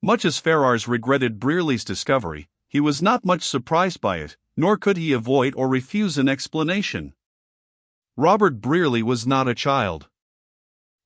Much as Ferrars regretted Brearley's discovery, he was not much surprised by it, nor could he avoid or refuse an explanation. Robert Brearley was not a child.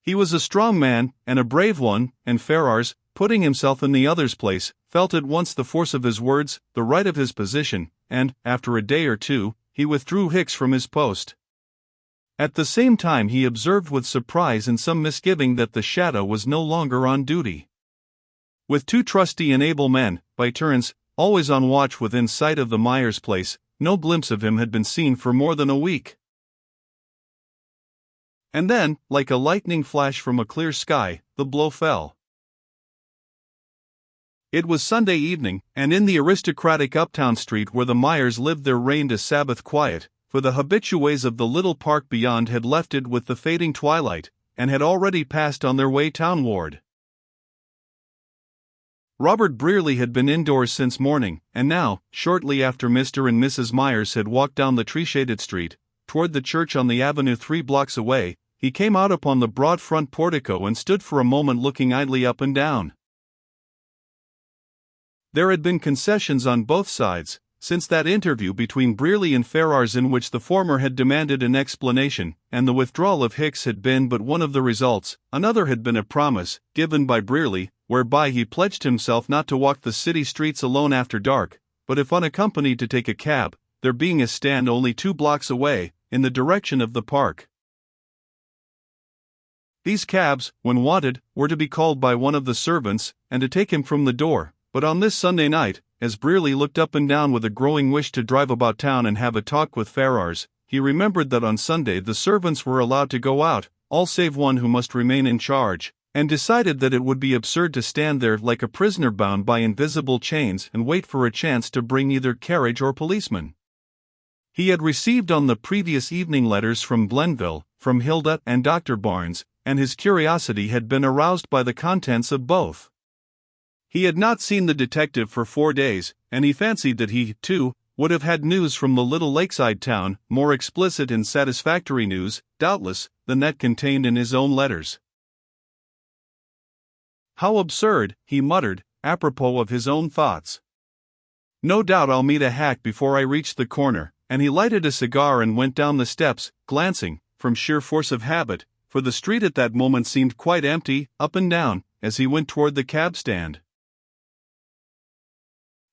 He was a strong man, and a brave one, and Ferrars, putting himself in the other's place, felt at once the force of his words, the right of his position, and, after a day or two, he withdrew Hicks from his post. At the same time he observed with surprise and some misgiving that the Shadow was no longer on duty. With two trusty and able men, by turns, always on watch within sight of the Myers place, no glimpse of him had been seen for more than a week. And then, like a lightning flash from a clear sky, the blow fell. It was Sunday evening, and in the aristocratic uptown street where the Myers lived there reigned a Sabbath quiet, for the habitués of the little park beyond had left it with the fading twilight, and had already passed on their way townward. Robert Brearley had been indoors since morning, and now, shortly after Mr. and Mrs. Myers had walked down the tree-shaded street, toward the church on the avenue 3 blocks away, he came out upon the broad front portico and stood for a moment looking idly up and down. There had been concessions on both sides, since that interview between Brearley and Ferrars in which the former had demanded an explanation, and the withdrawal of Hicks had been but one of the results. Another had been a promise, given by Brearley, whereby he pledged himself not to walk the city streets alone after dark, but if unaccompanied to take a cab, there being a stand only 2 blocks away, in the direction of the park. These cabs, when wanted, were to be called by one of the servants, and to take him from the door. But on this Sunday night, as Brearley looked up and down with a growing wish to drive about town and have a talk with Ferrars, he remembered that on Sunday the servants were allowed to go out, all save one who must remain in charge, and decided that it would be absurd to stand there like a prisoner bound by invisible chains and wait for a chance to bring either carriage or policeman. He had received on the previous evening letters from Glenville, from Hilda and Dr. Barnes, and his curiosity had been aroused by the contents of both. He had not seen the detective for 4 days, and he fancied that he, too, would have had news from the little lakeside town, more explicit and satisfactory news, doubtless, than that contained in his own letters. How absurd, he muttered, apropos of his own thoughts. No doubt I'll meet a hack before I reach the corner, and he lighted a cigar and went down the steps, glancing, from sheer force of habit, for the street at that moment seemed quite empty, up and down, as he went toward the cab stand.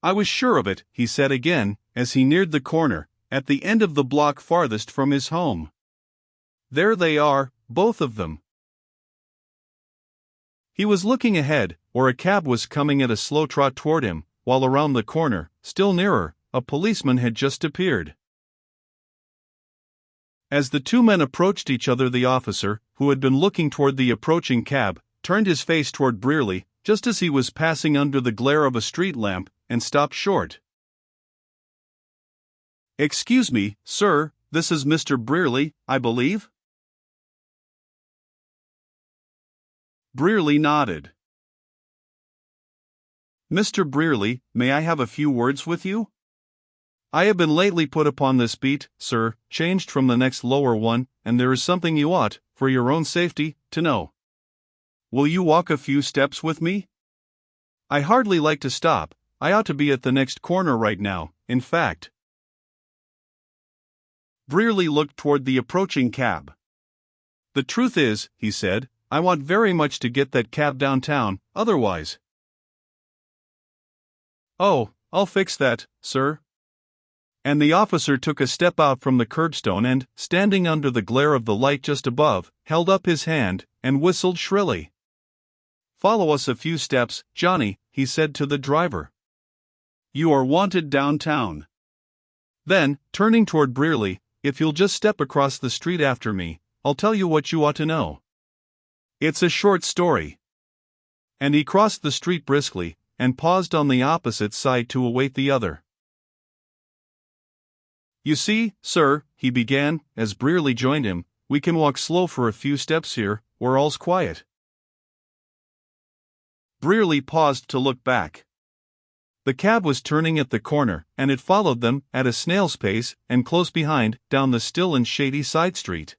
I was sure of it, he said again, as he neared the corner, at the end of the block farthest from his home. There they are, both of them. He was looking ahead, or a cab was coming at a slow trot toward him, while around the corner, still nearer, a policeman had just appeared. As the two men approached each other, the officer, who had been looking toward the approaching cab, turned his face toward Brearley, just as he was passing under the glare of a street lamp, and stopped short. "Excuse me, sir, this is Mr. Brearley, I believe?" Brearley nodded. "Mr. Brearley, may I have a few words with you? I have been lately put upon this beat, sir, changed from the next lower one, and there is something you ought, for your own safety, to know. Will you walk a few steps with me? I hardly like to stop. I ought to be at the next corner right now, in fact." Brearley looked toward the approaching cab. "The truth is," he said, "I want very much to get that cab downtown, otherwise—" "Oh, I'll fix that, sir." And the officer took a step out from the curbstone and, standing under the glare of the light just above, held up his hand, and whistled shrilly. "Follow us a few steps, Johnny," he said to the driver. "You are wanted downtown." Then, turning toward Brearley, "If you'll just step across the street after me, I'll tell you what you ought to know. It's a short story." And he crossed the street briskly, and paused on the opposite side to await the other. "You see, sir," he began, as Brearley joined him, "we can walk slow for a few steps here, where all's quiet." Brearley paused to look back. The cab was turning at the corner, and it followed them, at a snail's pace, and close behind, down the still and shady side street.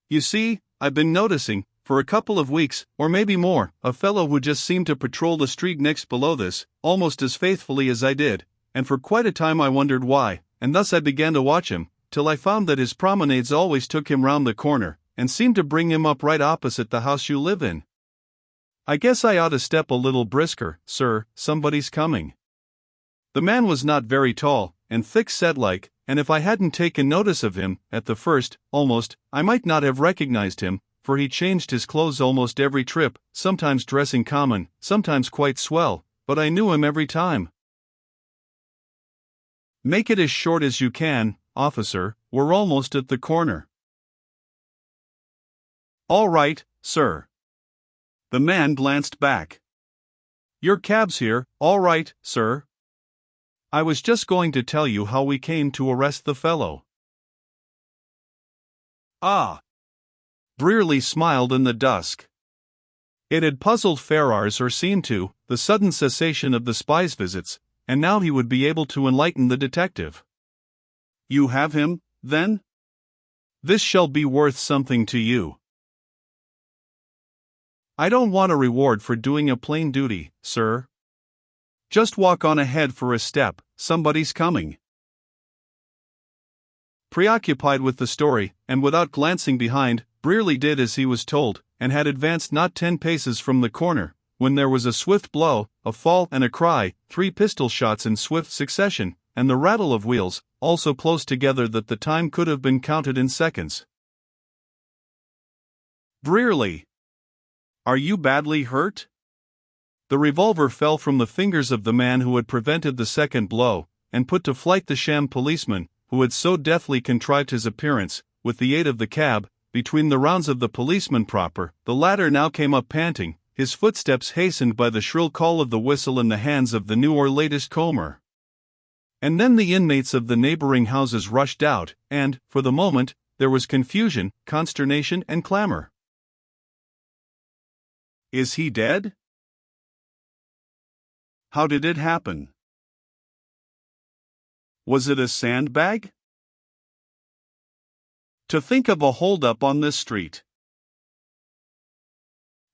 "You see, I've been noticing," For a couple of weeks, or maybe more, a fellow who just seemed to patrol the street next below this, almost as faithfully as I did, and for quite a time I wondered why, and thus I began to watch him, till I found that his promenades always took him round the corner, and seemed to bring him up right opposite the house you live in. I guess I ought to step a little brisker, sir, somebody's coming. The man was not very tall, and thick-set like, and if I hadn't taken notice of him, at the first, almost, I might not have recognized him, for he changed his clothes almost every trip, sometimes dressing common, sometimes quite swell, but I knew him every time. Make it as short as you can, officer, we're almost at the corner. All right, sir. The man glanced back. Your cab's here, all right, sir. I was just going to tell you how we came to arrest the fellow. Ah. Brearley smiled in the dusk. It had puzzled Ferrars, or seemed to, the sudden cessation of the spy's visits, and now he would be able to enlighten the detective. You have him, then? This shall be worth something to you. I don't want a reward for doing a plain duty, sir. Just walk on ahead for a step, somebody's coming. Preoccupied with the story, and without glancing behind, Brearley did as he was told, and had advanced not 10 paces from the corner, when there was a swift blow, a fall and a cry, 3 pistol shots in swift succession, and the rattle of wheels, all so close together that the time could have been counted in seconds. Brearley! Are you badly hurt? The revolver fell from the fingers of the man who had prevented the second blow, and put to flight the sham policeman, who had so deftly contrived his appearance, with the aid of the cab, between the rounds of the policeman proper. The latter now came up panting, his footsteps hastened by the shrill call of the whistle in the hands of the new or latest comer. And then the inmates of the neighboring houses rushed out, and, for the moment, there was confusion, consternation, and clamor. Is he dead? How did it happen? Was it a sandbag? To think of a hold-up on this street.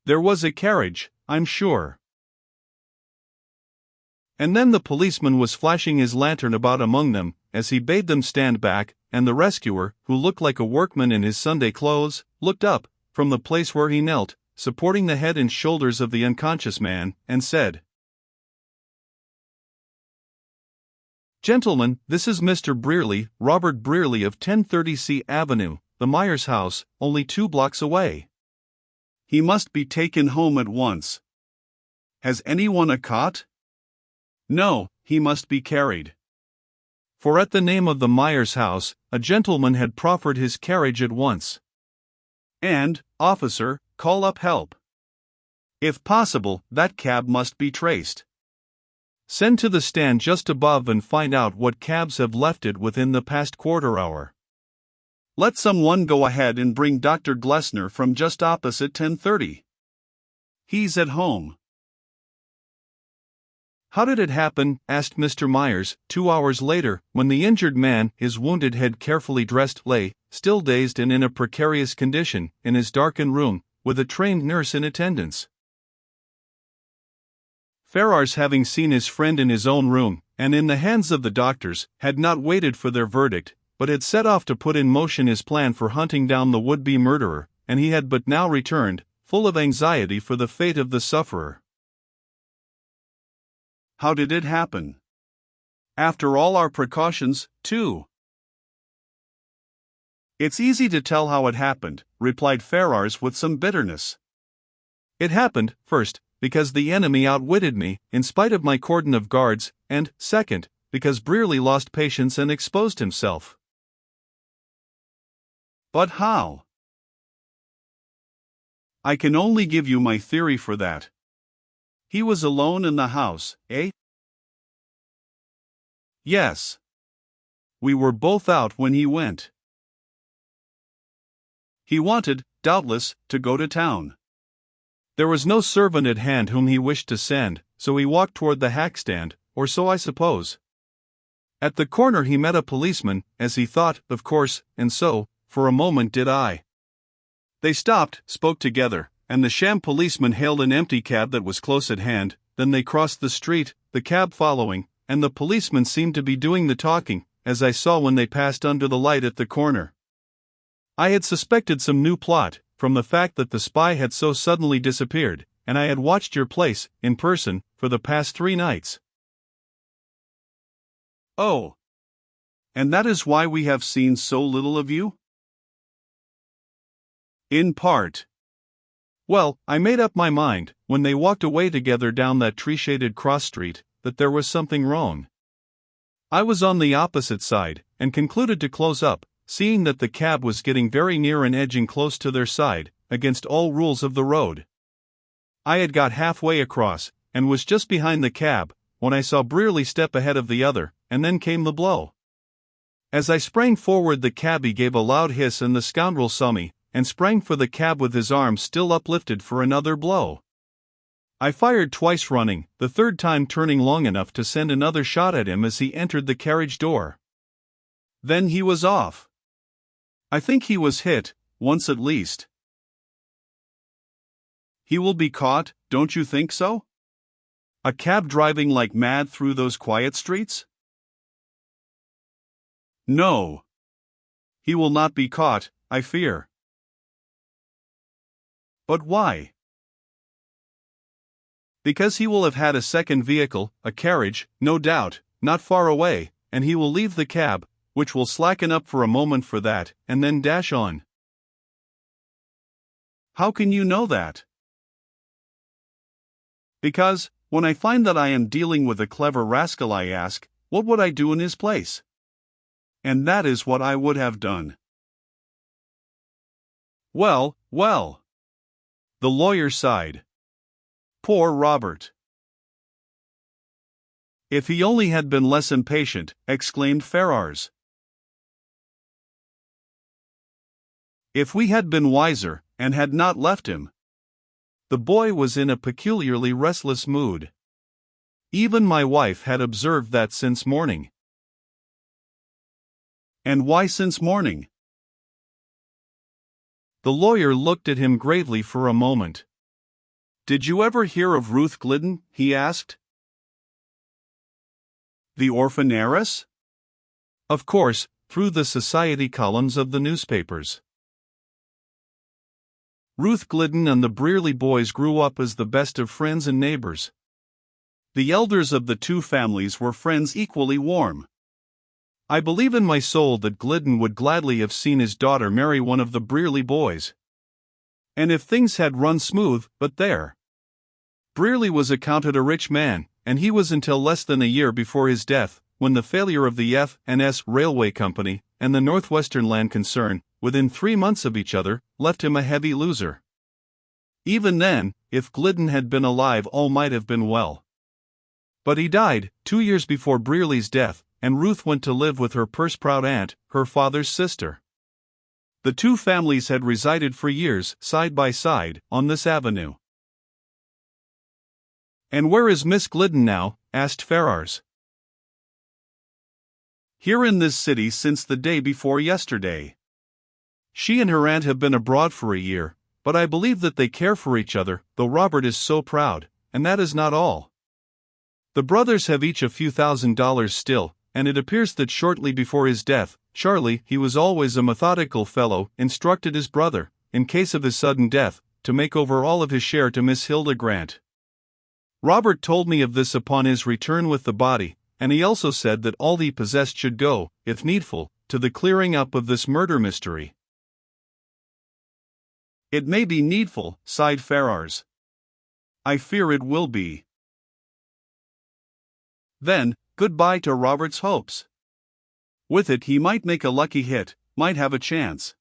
There was a carriage, I'm sure. And then the policeman was flashing his lantern about among them, as he bade them stand back, and the rescuer, who looked like a workman in his Sunday clothes, looked up, from the place where he knelt, supporting the head and shoulders of the unconscious man, and said, Gentlemen, this is Mr. Brearley, Robert Brearley of 1030 C Avenue, the Myers house, only 2 blocks away. He must be taken home at once. Has anyone a cot? No, he must be carried. For at the name of the Myers house, a gentleman had proffered his carriage at once. And, officer, call up help. If possible, that cab must be traced. Send to the stand just above and find out what cabs have left it within the past quarter hour. Let someone go ahead and bring Dr. Glessner from just opposite 1030. He's at home. How did it happen? Asked Mr. Myers, 2 hours later, when the injured man, his wounded head carefully dressed, lay, still dazed and in a precarious condition, in his darkened room, with a trained nurse in attendance. Ferrars, having seen his friend in his own room, and in the hands of the doctors, had not waited for their verdict, but had set off to put in motion his plan for hunting down the would-be murderer, and he had but now returned, full of anxiety for the fate of the sufferer. How did it happen? After all our precautions, too. It's easy to tell how it happened, replied Ferrars with some bitterness. It happened, first, because the enemy outwitted me, in spite of my cordon of guards, and, second, because Brearley lost patience and exposed himself. But how? I can only give you my theory for that. He was alone in the house, eh? Yes. We were both out when he went. He wanted, doubtless, to go to town. There was no servant at hand whom he wished to send, so he walked toward the hack stand, or so I suppose. At the corner he met a policeman, as he thought, of course, and so, for a moment did I. They stopped, spoke together, and the sham policeman hailed an empty cab that was close at hand. Then they crossed the street, the cab following, and the policeman seemed to be doing the talking, as I saw when they passed under the light at the corner. I had suspected some new plot, from the fact that the spy had so suddenly disappeared, and I had watched your place, in person, for the past 3 nights. Oh. And that is why we have seen so little of you? In part. Well, I made up my mind, when they walked away together down that tree-shaded cross street, that there was something wrong. I was on the opposite side, and concluded to close up, seeing that the cab was getting very near and edging close to their side, against all rules of the road. I had got halfway across, and was just behind the cab, when I saw Brearley step ahead of the other, and then came the blow. As I sprang forward, the cabby gave a loud hiss, and the scoundrel saw me, and sprang for the cab with his arm still uplifted for another blow. I fired twice running, the third time turning long enough to send another shot at him as he entered the carriage door. Then he was off. I think he was hit, once at least. He will be caught, don't you think so? A cab driving like mad through those quiet streets? No. He will not be caught, I fear. But why? Because he will have had a second vehicle, a carriage, no doubt, not far away, and he will leave the cab, which will slacken up for a moment for that, and then dash on. How can you know that? Because, when I find that I am dealing with a clever rascal, I ask, what would I do in his place? And that is what I would have done. Well, well. The lawyer sighed. Poor Robert. If he only had been less impatient, exclaimed Ferrars. If we had been wiser, and had not left him. The boy was in a peculiarly restless mood. Even my wife had observed that since morning. And why since morning? The lawyer looked at him gravely for a moment. Did you ever hear of Ruth Glidden? He asked. The orphan heiress? Of course, through the society columns of the newspapers. Ruth Glidden and the Brearley boys grew up as the best of friends and neighbors. The elders of the two families were friends equally warm. I believe in my soul that Glidden would gladly have seen his daughter marry one of the Brearley boys. And if things had run smooth, but there. Brearley was accounted a rich man, and he was until less than a year before his death, when the failure of the F&S Railway Company and the Northwestern Land Concern, within 3 months of each other, left him a heavy loser. Even then, if Glidden had been alive, all might have been well. But he died 2 years before Brearley's death, and Ruth went to live with her purse-proud aunt, her father's sister. The two families had resided for years, side by side, on this avenue. And where is Miss Glidden now? Asked Ferrars. Here in this city since the day before yesterday. She and her aunt have been abroad for a year, but I believe that they care for each other, though Robert is so proud, and that is not all. The brothers have each a few $1,000s still, and it appears that shortly before his death, Charlie, he was always a methodical fellow, instructed his brother, in case of his sudden death, to make over all of his share to Miss Hilda Grant. Robert told me of this upon his return with the body, and he also said that all he possessed should go, if needful, to the clearing up of this murder mystery. It may be needful, sighed Ferrars. I fear it will be. Then, goodbye to Robert's hopes. With it he might make a lucky hit, might have a chance.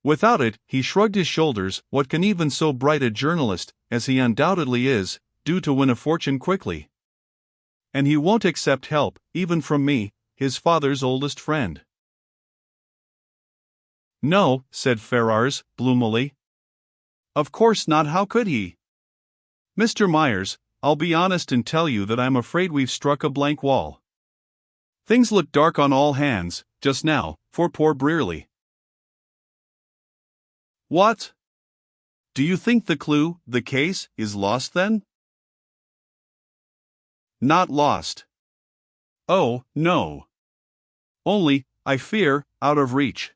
Without it, he shrugged his shoulders, what can even so bright a journalist, as he undoubtedly is, do to win a fortune quickly? And he won't accept help, even from me, his father's oldest friend. No, said Ferrars, gloomily. Of course not, how could he? Mr. Myers, I'll be honest and tell you that I'm afraid we've struck a blank wall. Things look dark on all hands, just now, for poor Brearley. What? Do you think the clue, the case, is lost then? Not lost. Oh, no. Only, I fear, out of reach.